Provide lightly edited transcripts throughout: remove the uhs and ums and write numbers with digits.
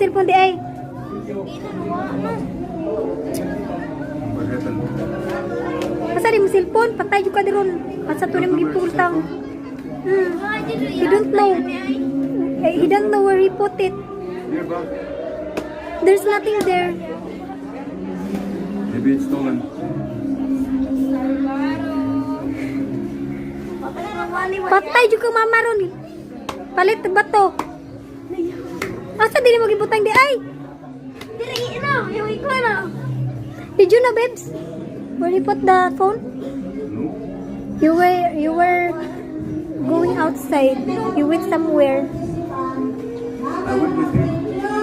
cellphone di ay. Asa di mo cellphone? Patay ka di ron. Asa to ni gipultang. He don't know. He don't know where he put it. There's nothing there. Maybe it's stolen. Patay juga mama ron. Palit ba to? Asa di mo gibutang di ay? Diri na, yung ikaw na. Did you know, babes? Where you put the phone? No. You were going outside. You went somewhere. I went with him.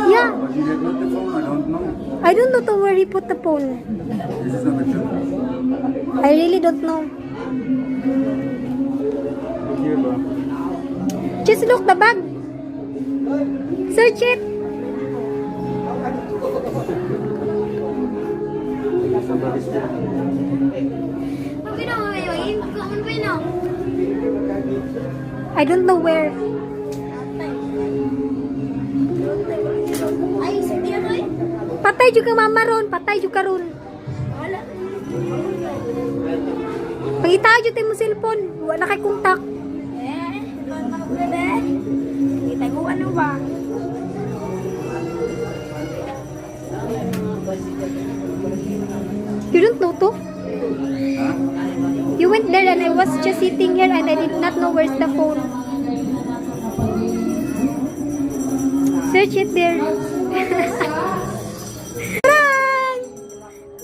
Yeah. But he had not the phone. I don't know. I don't know to where he put the phone. This is not a joke. I really don't know. Look here, bro. Just look the bag. Search it. Somebody's there. I don't know where. Patay juga mama ron. Patay juga ron. Pangita jud mo cellphone. Wala kay kontak. Ano ba? You don't know to? You went there and I was just sitting here and I did not know where's the phone. Search it there.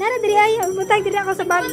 Nara diri ay butang diri ako sa bag.